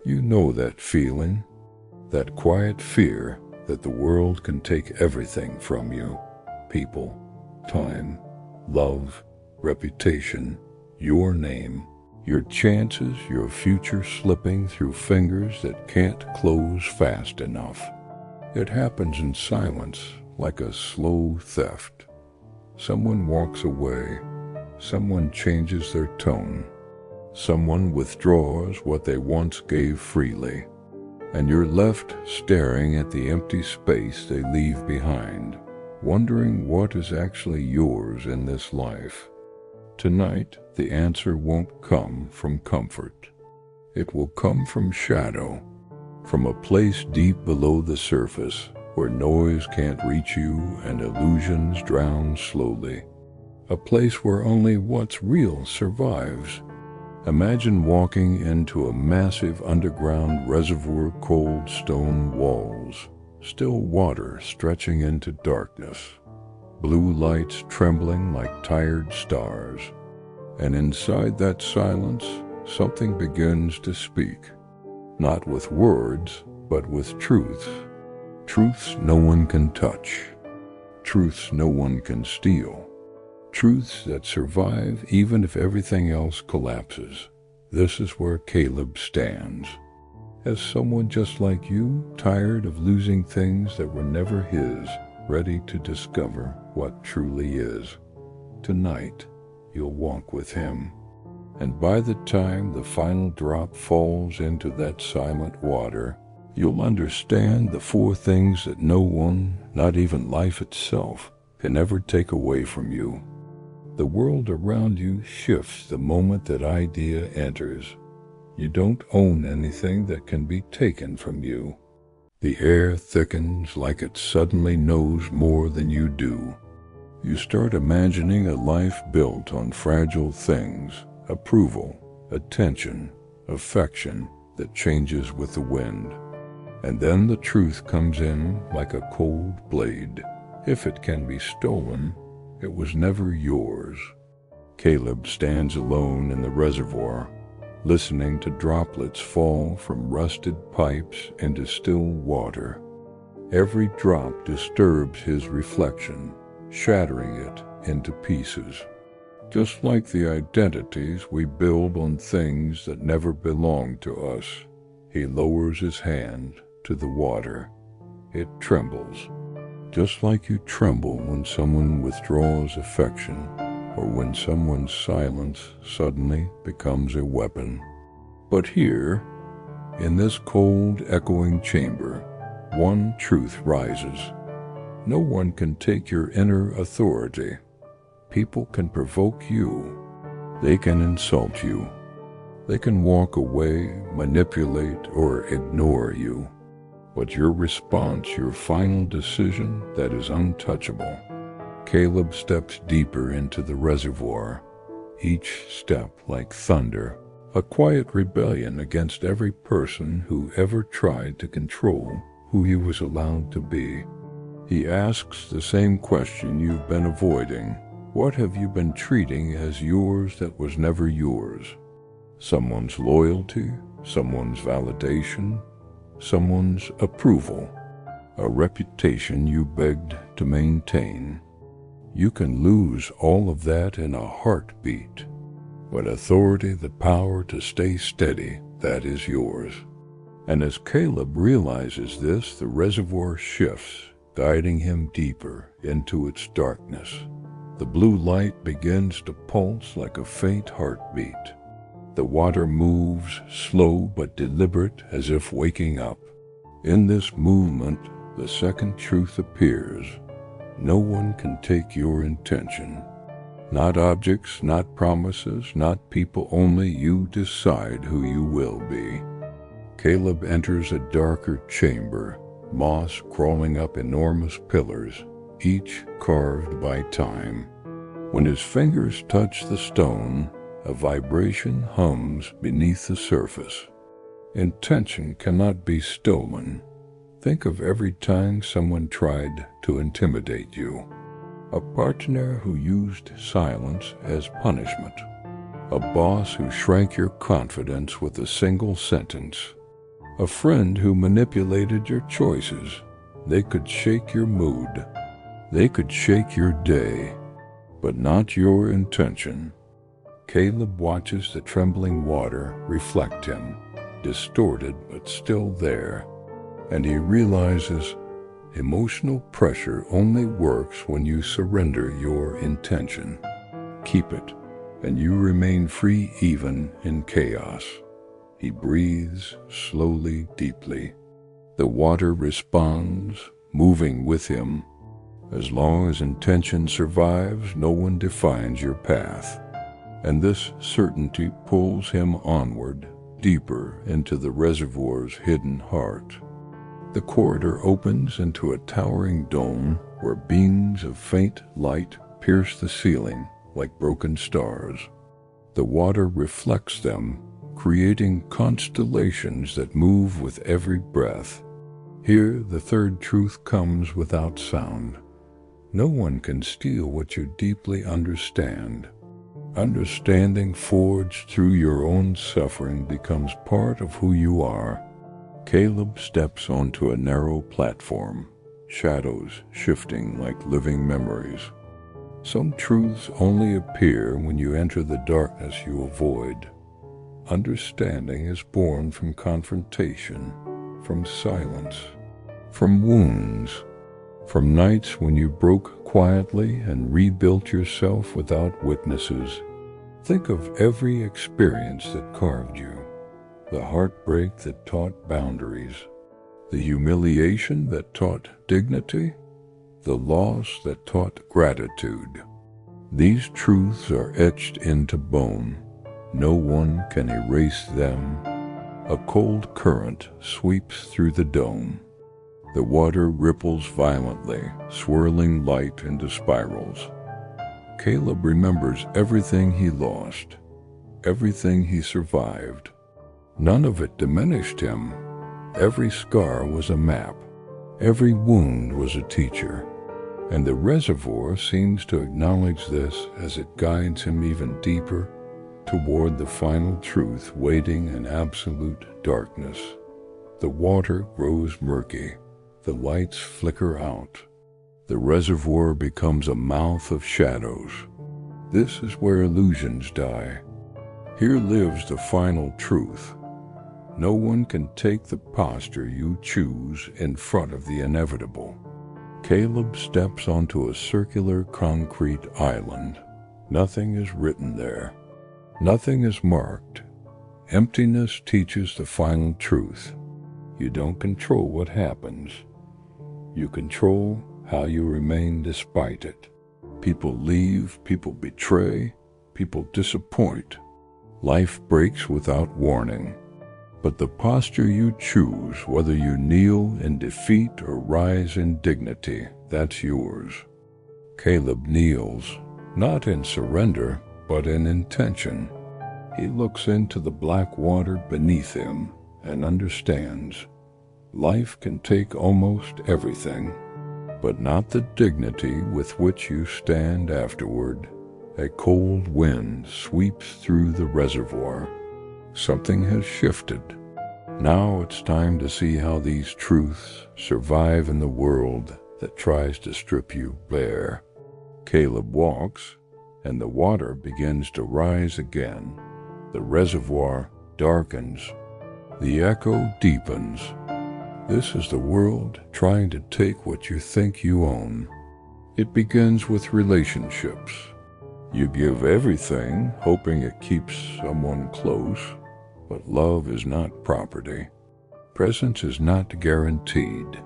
You know that feeling, that quiet fear that the world can take everything from you. People, time, love, reputation, your name, your chances, your future slipping through fingers that can't close fast enough. It happens in silence, like a slow theft. Someone walks away, someone changes their tone, someone withdraws what they once gave freely, and you're left staring at the empty space they leave behind, wondering what is actually yours in this life. Tonight, the answer won't come from comfort. It will come from shadow, from a place deep below the surface where noise can't reach you and illusions drown slowly. A place where only what's real survives. Imagine walking into a massive underground reservoir, cold stone walls, still water stretching into darkness, blue lights trembling like tired stars. And inside that silence, something begins to speak, not with words, but with truths. Truths no one can touch, truths no one can steal. Truths that survive even if everything else collapses. This is where Caleb stands. As someone just like you, tired of losing things that were never his, ready to discover what truly is. Tonight, you'll walk with him. And by the time the final drop falls into that silent water, you'll understand the 4 things that no one, not even life itself, can ever take away from you. The world around you shifts the moment that idea enters. You don't own anything that can be taken from you. The air thickens like it suddenly knows more than you do. You start imagining a life built on fragile things, approval, attention, affection that changes with the wind. And then the truth comes in like a cold blade. If it can be stolen, it was never yours. Caleb stands alone in the reservoir, listening to droplets fall from rusted pipes into still water. Every drop disturbs his reflection, shattering it into pieces. Just like the identities we build on things that never belonged to us, he lowers his hand to the water. It trembles. Just like you tremble when someone withdraws affection, or when someone's silence suddenly becomes a weapon. But here, in this cold, echoing chamber, one truth rises. No one can take your inner authority. People can provoke you. They can insult you. They can walk away, manipulate, or ignore you. But your response, your final decision, that is untouchable. Caleb steps deeper into the reservoir, each step like thunder, a quiet rebellion against every person who ever tried to control who he was allowed to be. He asks the same question you've been avoiding. What have you been treating as yours that was never yours? Someone's loyalty, someone's validation, someone's approval, a reputation you begged to maintain. You can lose all of that in a heartbeat, but authority, the power to stay steady, that is yours. And as Caleb realizes this, the reservoir shifts, guiding him deeper into its darkness. The blue light begins to pulse like a faint heartbeat. The water moves, slow but deliberate, as if waking up. In this movement, the second truth appears. No one can take your intention. Not objects, not promises, not people, only you decide who you will be. Caleb enters a darker chamber, moss crawling up enormous pillars, each carved by time. When his fingers touch the stone, a vibration hums beneath the surface. Intention cannot be stolen. Think of every time someone tried to intimidate you. A partner who used silence as punishment. A boss who shrank your confidence with a single sentence. a friend who manipulated your choices. They could shake your mood. They could shake your day, but not your intention. Caleb watches the trembling water reflect him, distorted but still there, and he realizes emotional pressure only works when you surrender your intention. Keep it, and you remain free even in chaos. He breathes slowly, deeply. The water responds, moving with him. As long as intention survives, no one defines your path. And this certainty pulls him onward, deeper into the reservoir's hidden heart. The corridor opens into a towering dome where beams of faint light pierce the ceiling like broken stars. The water reflects them, creating constellations that move with every breath. Here, the third truth comes without sound. No one can steal what you deeply understand. Understanding forged through your own suffering becomes part of who you are. Caleb steps onto a narrow platform, shadows shifting like living memories. Some truths only appear when you enter the darkness you avoid. Understanding is born from confrontation, from silence, from wounds, from nights when you broke quietly and rebuilt yourself without witnesses. Think of every experience that carved you, the heartbreak that taught boundaries, the humiliation that taught dignity, the loss that taught gratitude. These truths are etched into bone. No one can erase them. A cold current sweeps through the dome. The water ripples violently, swirling light into spirals. Caleb remembers everything he lost, everything he survived. None of it diminished him. Every scar was a map. Every wound was a teacher. And the reservoir seems to acknowledge this as it guides him even deeper toward the final truth waiting in absolute darkness. The water grows murky. The lights flicker out. The reservoir becomes a mouth of shadows. This is where illusions die. Here lives the final truth. No one can take the posture you choose in front of the inevitable. Caleb steps onto a circular concrete island. Nothing is written there. Nothing is marked. Emptiness teaches the final truth. You don't control what happens. You control how you remain despite it. People leave, people betray, people disappoint. Life breaks without warning. But the posture you choose, whether you kneel in defeat or rise in dignity, that's yours. Caleb kneels, not in surrender, but in intention. He looks into the black water beneath him and understands. Life can take almost everything, but not the dignity with which you stand afterward. A cold wind sweeps through the reservoir. Something has shifted. Now it's time to see how these truths survive in the world that tries to strip you bare. Caleb walks, and the water begins to rise again. The reservoir darkens. The echo deepens. This is the world trying to take what you think you own. It begins with relationships. You give everything, hoping it keeps someone close, but love is not property. Presence is not guaranteed.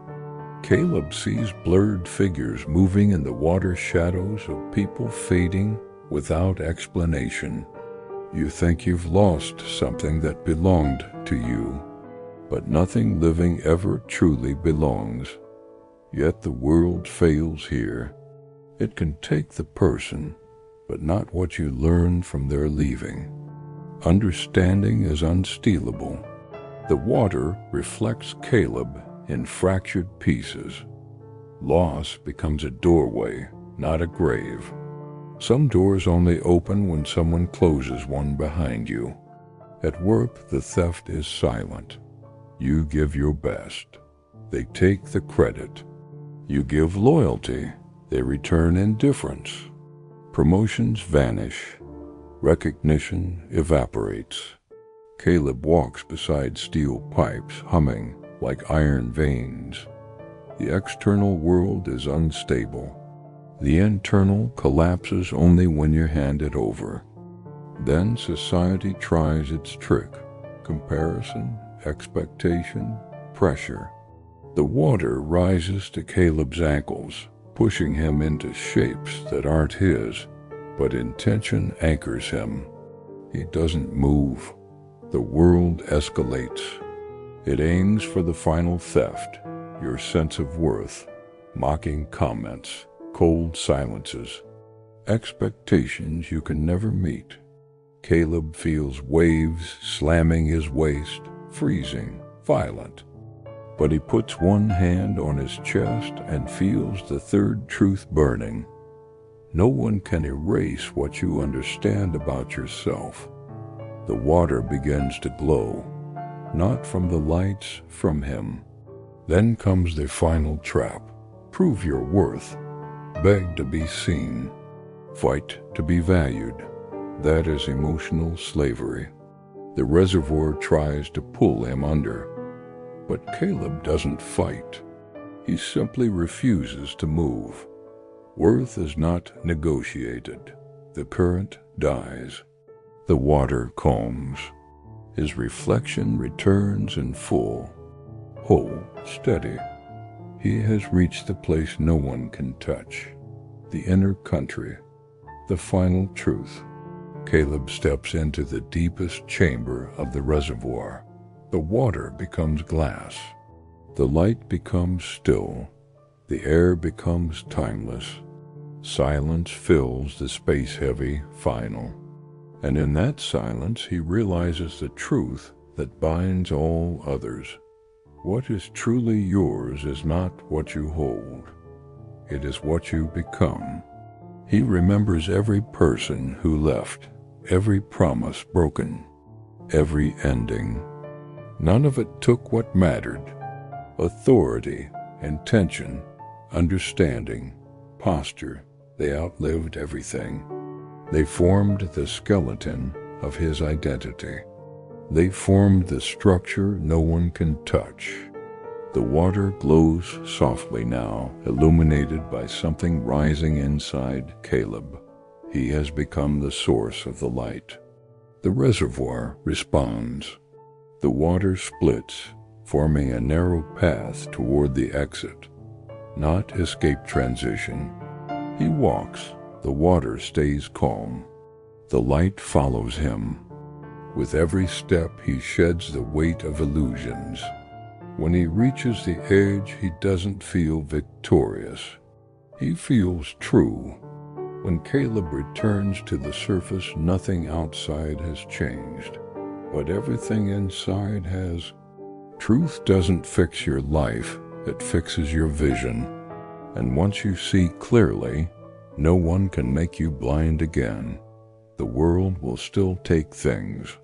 Caleb sees blurred figures moving in the water shadows of people fading without explanation. You think you've lost something that belonged to you, but nothing living ever truly belongs. Yet the world fails here. It can take the person, but not what you learn from their leaving. Understanding is unstealable. The water reflects Caleb in fractured pieces. Loss becomes a doorway, not a grave. Some doors only open when someone closes one behind you. At work, the theft is silent. You give your best. They take the credit. You give loyalty. They return indifference. Promotions vanish. Recognition evaporates. Caleb walks beside steel pipes, humming like iron veins. The external world is unstable. The internal collapses only when you hand it over. Then society tries its trick: comparison, expectation, pressure. The water rises to Caleb's ankles, pushing him into shapes that aren't his, but intention anchors him. He doesn't move. The world escalates. It aims for the final theft, your sense of worth, mocking comments, cold silences, expectations you can never meet. Caleb feels waves slamming his waist, freezing, violent. But he puts one hand on his chest and feels the third truth burning. No one can erase what you understand about yourself. The water begins to glow, not from the lights, from him. Then comes the final trap. Prove your worth. Beg to be seen. Fight to be valued. That is emotional slavery. The reservoir tries to pull him under. But Caleb doesn't fight. He simply refuses to move. Worth is not negotiated. The current dies. The water calms. His reflection returns in full, whole, steady. He has reached the place no one can touch, the inner country, the final truth. Caleb steps into the deepest chamber of the reservoir. The water becomes glass. The light becomes still. The air becomes timeless. Silence fills the space-heavy final. And in that silence he realizes the truth that binds all others. What is truly yours is not what you hold. It is what you become. He remembers every person who left, every promise broken, every ending. None of it took what mattered. Authority, intention, understanding, posture, they outlived everything. They formed the skeleton of his identity. They formed the structure no one can touch. The water glows softly now, illuminated by something rising inside Caleb. He has become the source of the light. The reservoir responds. The water splits, forming a narrow path toward the exit. Not escape transition. He walks. The water stays calm. The light follows him. With every step, he sheds the weight of illusions. When he reaches the edge, he doesn't feel victorious. He feels true. When Caleb returns to the surface, nothing outside has changed, but everything inside has. Truth doesn't fix your life, it fixes your vision. And once you see clearly, no one can make you blind again. The world will still take things.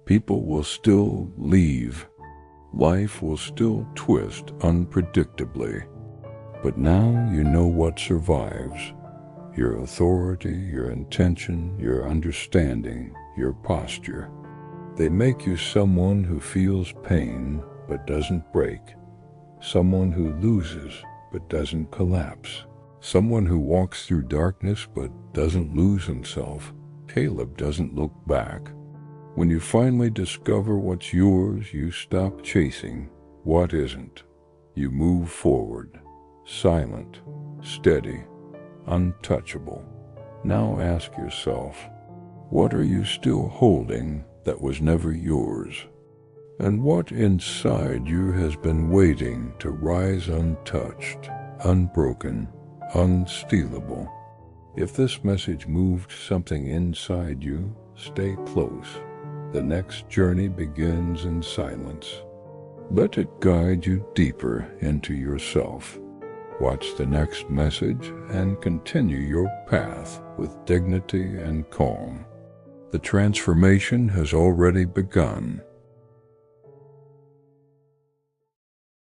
People will still leave. Life will still twist unpredictably. But now you know what survives. Your authority, your intention, your understanding, your posture. They make you someone who feels pain but doesn't break. Someone who loses but doesn't collapse. Someone who walks through darkness but doesn't lose himself. Caleb doesn't look back. When you finally discover what's yours, you stop chasing what isn't. You move forward, silent, steady, untouchable. Now ask yourself, what are you still holding that was never yours? And what inside you has been waiting to rise untouched, unbroken, unstealable? If this message moved something inside you, stay close. The next journey begins in silence. Let it guide you deeper into yourself. Watch the next message and continue your path with dignity and calm. The transformation has already begun.